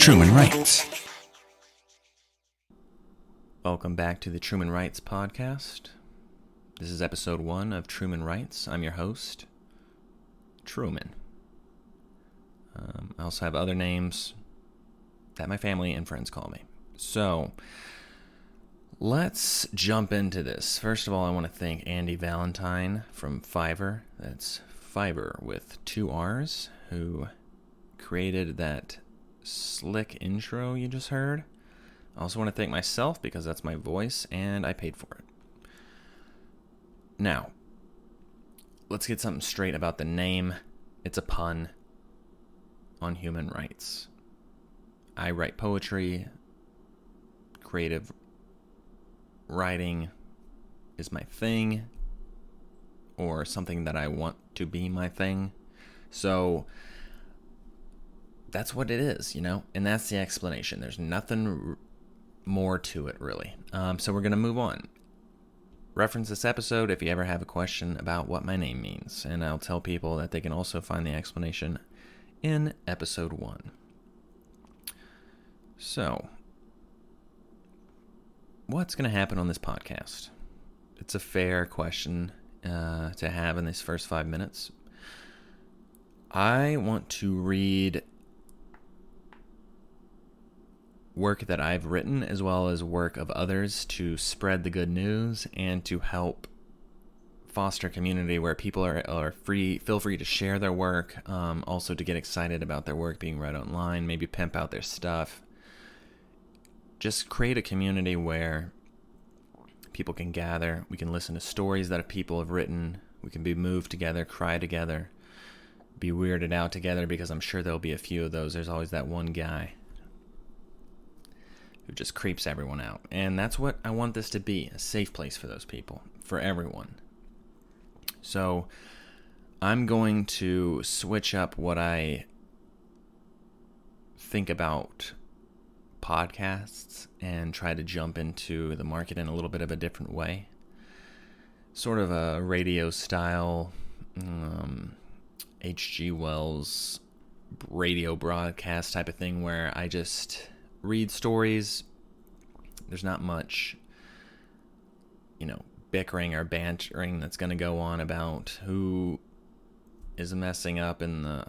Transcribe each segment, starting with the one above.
Truman Writes. Welcome back to the Truman Writes podcast. This is episode 1 of Truman Writes. I'm your host, Truman. I also have other names that my family and friends call me. So, let's jump into this. First of all, I want to thank Andy Valentine from Fiverr. That's Fiverr with 2 R's, who created that slick intro you just heard. I also want to thank myself because that's my voice and I paid for it. Now, let's get something straight about the name. It's a pun on human rights. I write poetry. Creative writing is my thing, or something that I want to be my thing. So that's what it is, and that's the explanation. There's nothing more to it, really. So we're going to move on. Reference this episode if you ever have a question about what my name means, and I'll tell people that they can also find the explanation in episode 1. So, what's going to happen on this podcast? It's a fair question to have in these first 5 minutes. I want to read work that I've written as well as work of others to spread the good news and to help foster community where people are feel free to share their work, also to get excited about their work being read online, maybe pimp out their stuff. Just create a community where people can gather, we can listen to stories that people have written, we can be moved together, cry together, be weirded out together, because I'm sure there'll be a few of those. There's always that one guy who just creeps everyone out. And that's what I want this to be, a safe place for those people, for everyone. So I'm going to switch up what I think about podcasts and try to jump into the market in a little bit of a different way. Sort of a radio style, H.G. Wells radio broadcast type of thing where I just read stories. There's not much, bickering or bantering that's going to go on about who is messing up in the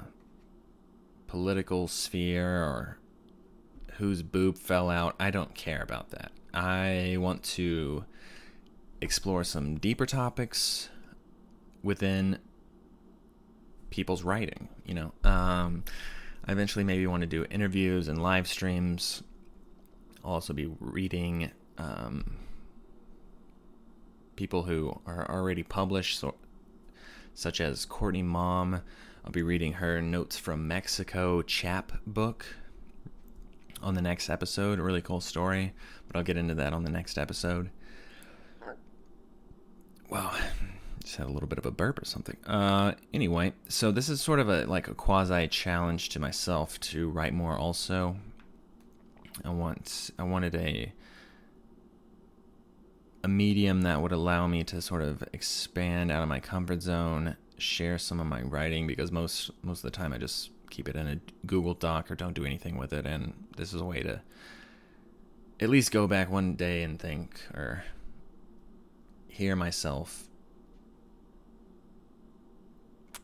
political sphere or whose boob fell out. I don't care about that. I want to explore some deeper topics within people's writing, I eventually maybe want to do interviews and live streams. I'll also be reading people who are already published, such as Courtney Mom. I'll be reading her Notes from Mexico chap book on the next episode. A really cool story, but I'll get into that on the next episode. Wow. Just had a little bit of a burp or something. Anyway, so this is sort of a quasi challenge to myself to write more. Also, I wanted a medium that would allow me to sort of expand out of my comfort zone, share some of my writing, because most of the time I just keep it in a Google Doc or don't do anything with it. And this is a way to at least go back one day and think or hear myself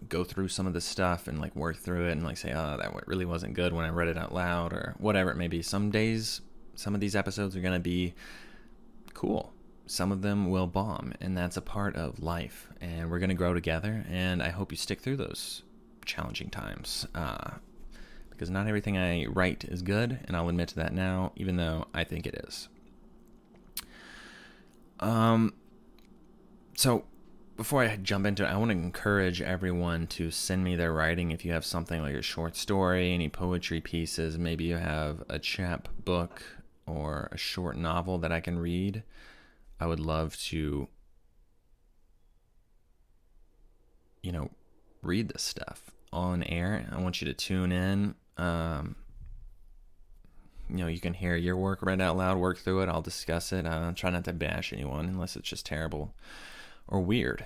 go through some of the stuff and work through it and say, oh, that really wasn't good when I read it out loud, or whatever it may be. Some days, some of these episodes are going to be cool. Some of them will bomb, and that's a part of life, and we're going to grow together, and I hope you stick through those challenging times, because not everything I write is good, and I'll admit to that now, even though I think it is. So before I jump into it, I want to encourage everyone to send me their writing. If you have something like a short story, any poetry pieces, maybe you have a chap book or a short novel that I can read, I would love to, read this stuff on air. I want you to tune in. You can hear your work read out loud, work through it. I'll discuss it. I'll try not to bash anyone unless it's just terrible or weird.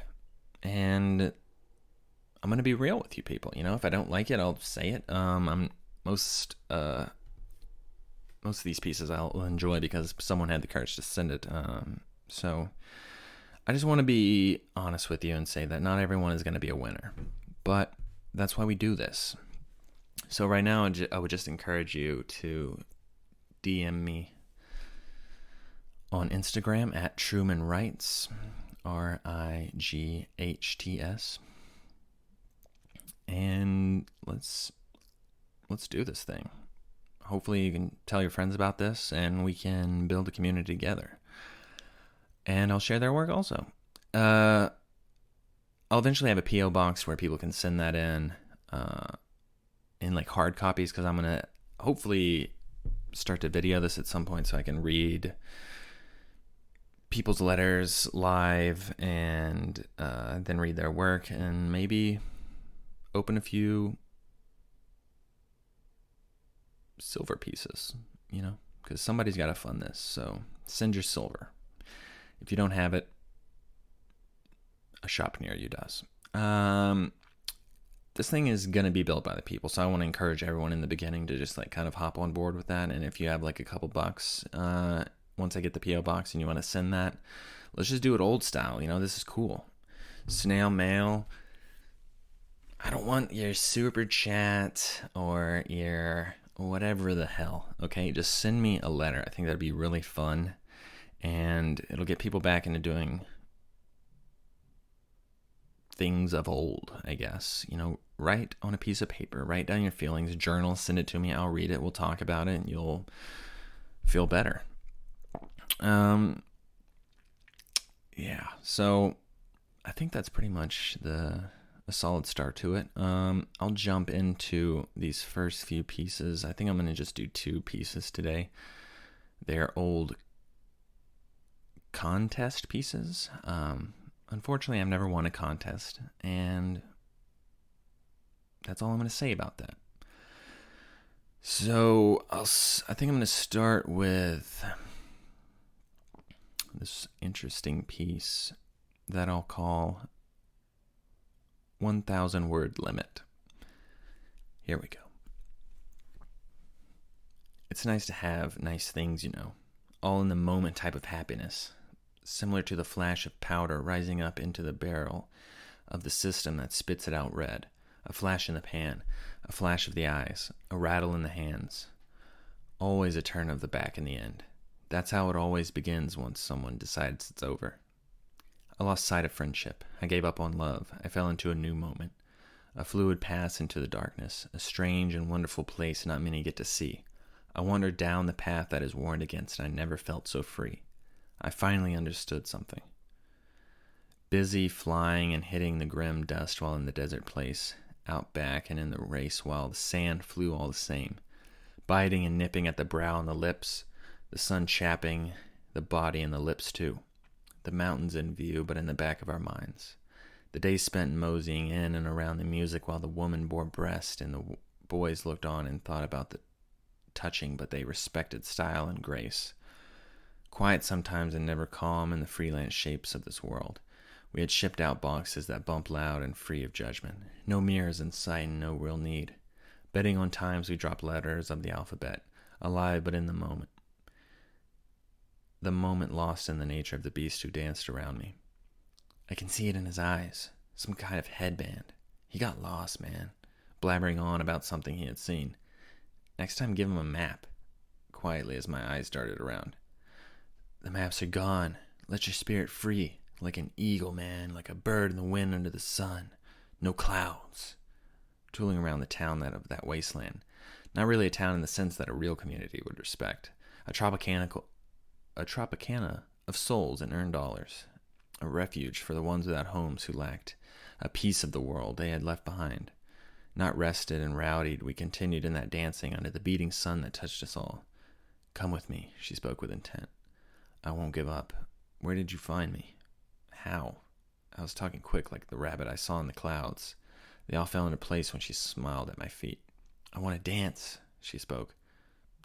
And I'm going to be real with you people. If I don't like it, I'll say it. I'm most most of these pieces I'll enjoy because someone had the courage to send it. So I just want to be honest with you and say that not everyone is going to be a winner, but that's why we do this. So right now, I would just encourage you to DM me on Instagram at Truman Writes, RIGHTS, and let's do this thing. Hopefully you can tell your friends about this and we can build a community together. And I'll share their work also. I'll eventually have a P.O. box where people can send that in like hard copies, because I'm going to hopefully start to video this at some point so I can read people's letters live and then read their work and maybe open a few silver pieces, because somebody's got to fund this. So send your silver. If you don't have it, a shop near you does. This thing is going to be built by the people, so I want to encourage everyone in the beginning to just kind of hop on board with that. And if you have a couple bucks, once I get the P.O. box and you want to send that, let's just do it old style. This is cool. Snail mail. I don't want your super chat or your whatever the hell. Okay, just send me a letter. I think that'd be really fun, and it'll get people back into doing things of old, I guess. Write on a piece of paper, write down your feelings, journal, send it to me. I'll read it. We'll talk about it, and you'll feel better. Yeah. So I think that's pretty much a solid start to it. I'll jump into these first few pieces. I think I'm going to just do 2 pieces today. They're old contest pieces. Unfortunately, I've never won a contest, and that's all I'm going to say about that. So I think I'm going to start with this interesting piece that I'll call 1,000 word limit. Here we go. It's nice to have nice things, all in the moment type of happiness, similar to the flash of powder rising up into the barrel of the system that spits it out red, a flash in the pan, a flash of the eyes, a rattle in the hands, always a turn of the back in the end. That's how it always begins once someone decides it's over. I lost sight of friendship. I gave up on love. I fell into a new moment. A fluid pass into the darkness, a strange and wonderful place not many get to see. I wandered down the path that is warned against, and I never felt so free. I finally understood something. Busy flying and hitting the grim dust while in the desert place, out back and in the race while the sand flew all the same, biting and nipping at the brow and the lips, the sun chapping the body and the lips too. The mountains in view, but in the back of our minds. The days spent moseying in and around the music while the woman bore breast and the boys looked on and thought about the touching, but they respected style and grace. Quiet sometimes and never calm in the freelance shapes of this world. We had shipped out boxes that bump loud and free of judgment. No mirrors in sight and no real need. Betting on times we dropped letters of the alphabet, alive but in the moment. The moment lost in the nature of the beast who danced around me. I can see it in his eyes. Some kind of headband. He got lost, man. Blabbering on about something he had seen. Next time give him a map. Quietly as my eyes darted around. The maps are gone. Let your spirit free. Like an eagle, man. Like a bird in the wind under the sun. No clouds. Tooling around the town of that wasteland. Not really a town in the sense that a real community would respect. A Tropicana of souls and earned dollars. A refuge for the ones without homes who lacked a piece of the world they had left behind. Not rested and rowdied, we continued in that dancing under the beating sun that touched us all. Come with me, she spoke with intent. I won't give up. Where did you find me? How? I was talking quick like the rabbit I saw in the clouds. They all fell into place when she smiled at my feet. I want to dance, she spoke.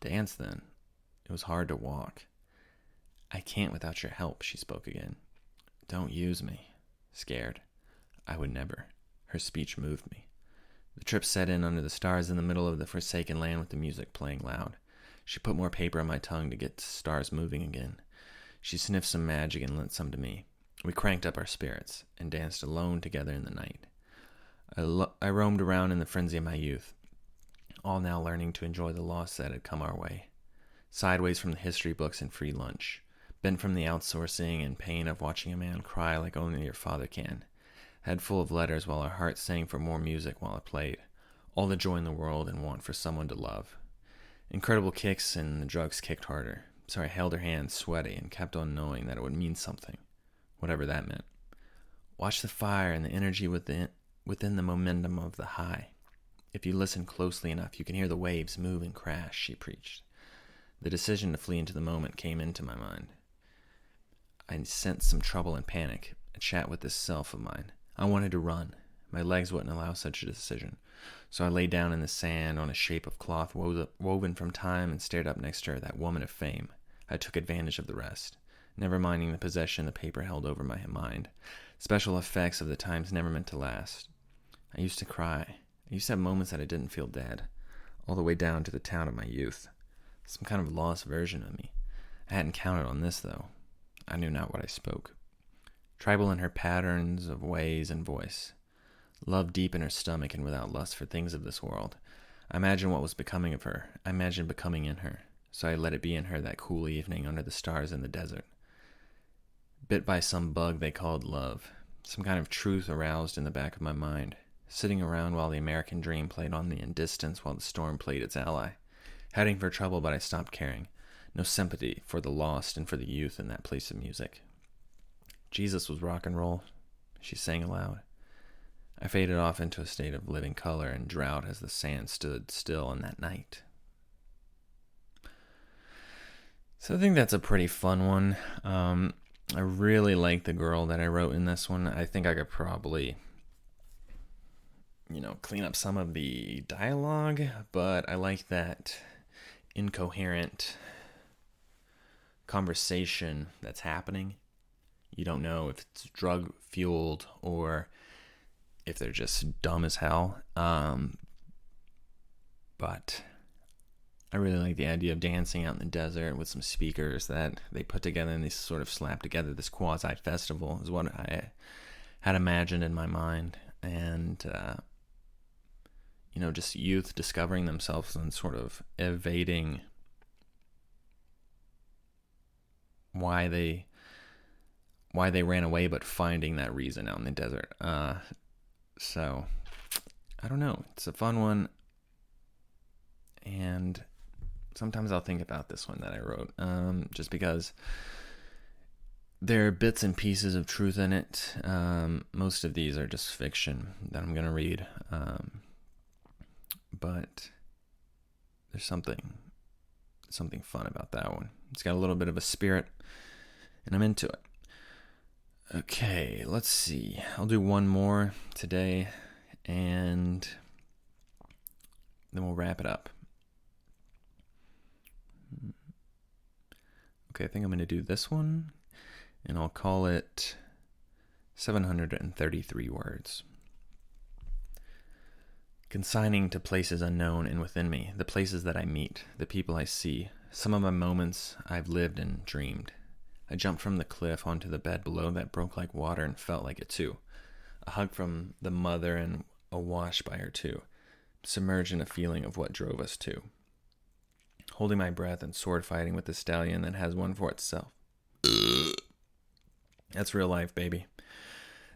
Dance then. It was hard to walk. I can't without your help, she spoke again. Don't use me. Scared. I would never. Her speech moved me. The trip set in under the stars in the middle of the forsaken land with the music playing loud. She put more paper on my tongue to get the stars moving again. She sniffed some magic and lent some to me. We cranked up our spirits and danced alone together in the night. I roamed around in the frenzy of my youth, all now learning to enjoy the loss that had come our way. Sideways from the history books and free lunch, bent from the outsourcing and pain of watching a man cry like only your father can. Head full of letters while our hearts sang for more music while it played. All the joy in the world and want for someone to love. Incredible kicks and the drugs kicked harder. So I held her hand, sweaty, and kept on knowing that it would mean something, whatever that meant. Watch the fire and the energy within the momentum of the high. If you listen closely enough, you can hear the waves move and crash, she preached. The decision to flee into the moment came into my mind. I sensed some trouble and panic, a chat with this self of mine. I wanted to run. My legs wouldn't allow such a decision. So I lay down in the sand on a shape of cloth woven from time and stared up next to her, that woman of fame. I took advantage of the rest, never minding the possession the paper held over my mind. Special effects of the times never meant to last. I used to cry. I used to have moments that I didn't feel dead, all the way down to the town of my youth. Some kind of lost version of me. I hadn't counted on this, though. I knew not what I spoke. Tribal in her patterns of ways and voice. Love deep in her stomach and without lust for things of this world. I imagined what was becoming of her. I imagined becoming in her. So I let it be in her that cool evening under the stars in the desert. Bit by some bug they called love. Some kind of truth aroused in the back of my mind. Sitting around while the American dream played on me in distance while the storm played its ally. Heading for trouble, but I stopped caring. No sympathy for the lost and for the youth in that place of music. Jesus was rock and roll, she sang aloud. I faded off into a state of living color and drought as the sand stood still in that night. So I think that's a pretty fun one. I really like the girl that I wrote in this one. I think I could probably, clean up some of the dialogue, but I like that incoherent conversation that's happening. You don't know if it's drug fueled or if they're just dumb as hell. But I really like the idea of dancing out in the desert with some speakers that they put together and they sort of slap together. This quasi-festival is what I had imagined in my mind. And, just youth discovering themselves and sort of evading why they ran away, but finding that reason out in the desert. So, I don't know. It's a fun one. And sometimes I'll think about this one that I wrote, just because there are bits and pieces of truth in it. Most of these are just fiction that I'm going to read. But there's something fun about that one. It's got a little bit of a spirit, and I'm into it. Okay, let's see. I'll do one more today, and then we'll wrap it up. Okay, I think I'm going to do this one, and I'll call it 733 words. Consigning to places unknown and within me, the places that I meet, the people I see, some of my moments I've lived and dreamed. I jumped from the cliff onto the bed below that broke like water and felt like it too. A hug from the mother and a wash by her too, submerged in a feeling of what drove us to. Holding my breath and sword fighting with the stallion that has one for itself. That's real life, baby.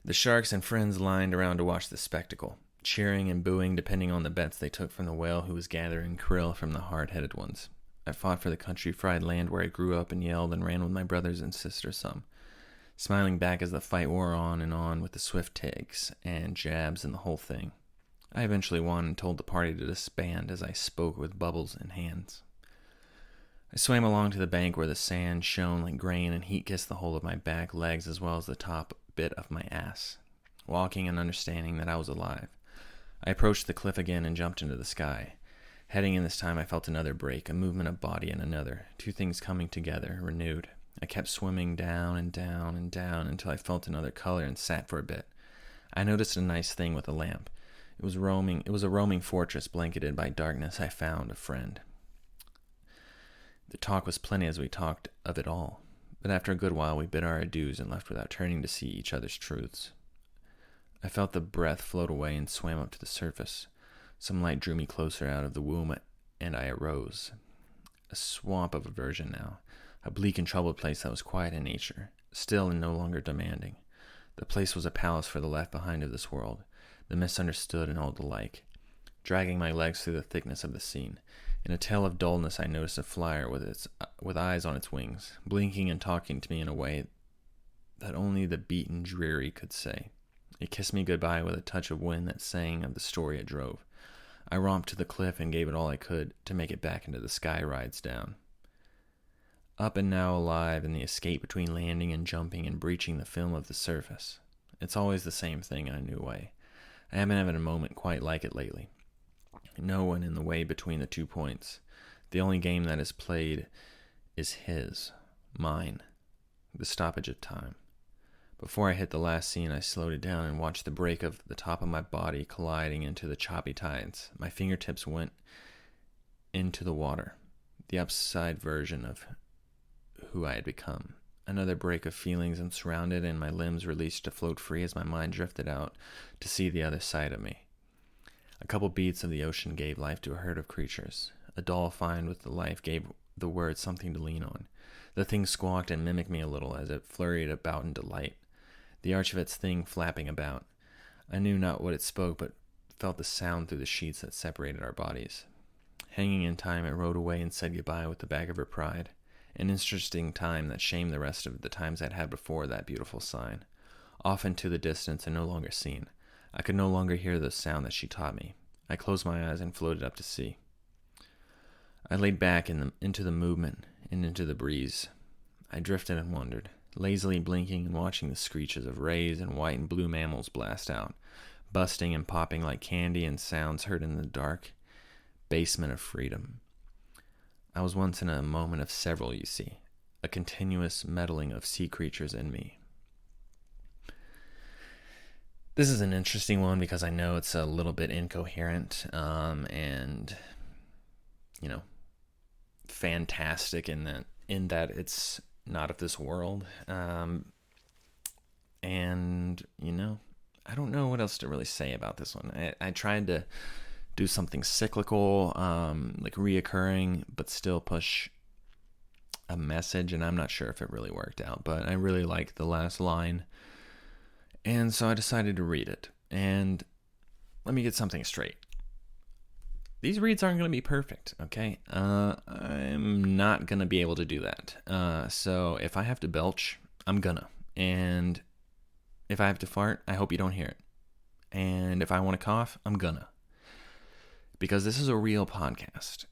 The sharks and friends lined around to watch the spectacle, cheering and booing depending on the bets they took from the whale who was gathering krill from the hard-headed ones. I fought for the country fried land where I grew up and yelled and ran with my brothers and sisters some, smiling back as the fight wore on with the swift takes and jabs and the whole thing. I eventually won and told the party to disband as I spoke with bubbles in hands. I swam along to the bank where the sand shone like grain and heat kissed the whole of my back, legs, as well as the top bit of my ass, walking and understanding that I was alive. I approached the cliff again and jumped into the sky. Heading in this time, I felt another break, a movement of body and another, two things coming together, renewed. I kept swimming down and down and down until I felt another color and sat for a bit. I noticed a nice thing with a lamp. It was a roaming fortress blanketed by darkness. I found a friend. The talk was plenty as we talked of it all, but after a good while we bid our adieus and left without turning to see each other's truths. I felt the breath float away and swam up to the surface. Some light drew me closer out of the womb, and I arose. A swamp of aversion now, a bleak and troubled place that was quiet in nature, still and no longer demanding. The place was a palace for the left behind of this world, the misunderstood and all the like. Dragging my legs through the thickness of the scene, in a tale of dullness I noticed a flyer with eyes on its wings, blinking and talking to me in a way that only the beaten dreary could say. It kissed me goodbye with a touch of wind that sang of the story it drove. I romped to the cliff and gave it all I could to make it back into the sky rides down. Up and now alive in the escape between landing and jumping and breaching the film of the surface. It's always the same thing in a new way. I haven't had a moment quite like it lately. No one in the way between the 2 points. The only game that is played is his, mine, the stoppage of time. Before I hit the last scene, I slowed it down and watched the break of the top of my body colliding into the choppy tides. My fingertips went into the water, the upside version of who I had become. Another break of feelings and surrounded, and my limbs released to float free as my mind drifted out to see the other side of me. A couple beats of the ocean gave life to a herd of creatures. A dull find with the life gave the word something to lean on. The thing squawked and mimicked me a little as it flurried about in delight, the arch of its thing flapping about. I knew not what it spoke, but felt the sound through the sheets that separated our bodies. Hanging in time, it rode away and said goodbye with the bag of her pride. An interesting time that shamed the rest of the times I'd had before that beautiful sign. Off into the distance and no longer seen. I could no longer hear the sound that she taught me. I closed my eyes and floated up to sea. I laid back into the movement and into the breeze. I drifted and wondered, lazily blinking and watching the screeches of rays and white and blue mammals blast out, busting and popping like candy and sounds heard in the dark basement of freedom. I was once in a moment of several, you see, a continuous meddling of sea creatures in me. This is an interesting one because I know it's a little bit incoherent and, fantastic in that it's not of this world. And, I don't know what else to really say about this one. I tried to do something cyclical, like reoccurring, but still push a message, and I'm not sure if it really worked out, but I really liked the last line. And so I decided to read it. And let me get something straight. These reads aren't going to be perfect, okay? I'm not going to be able to do that. So if I have to belch, I'm gonna. And if I have to fart, I hope you don't hear it. And if I want to cough, I'm gonna. Because this is a real podcast.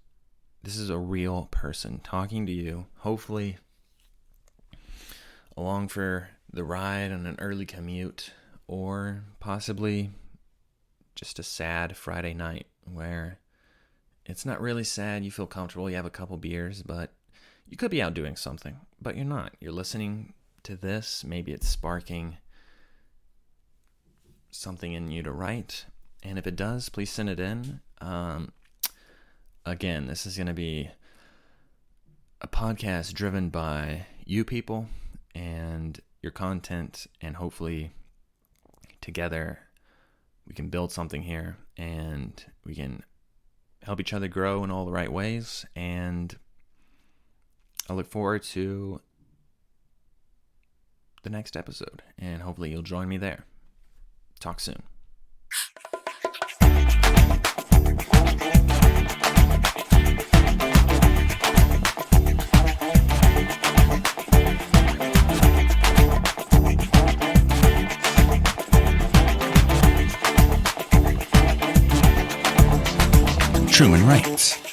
This is a real person talking to you, hopefully along for the ride on an early commute, or possibly just a sad Friday night where it's not really sad, you feel comfortable, you have a couple beers, but you could be out doing something, but you're not. You're listening to this, maybe it's sparking something in you to write, and if it does, please send it in. Again, this is going to be a podcast driven by you people and your content, and hopefully together we can build something here and we can help each other grow in all the right ways. And I look forward to the next episode, and hopefully you'll join me there. Talk soon. Truman writes.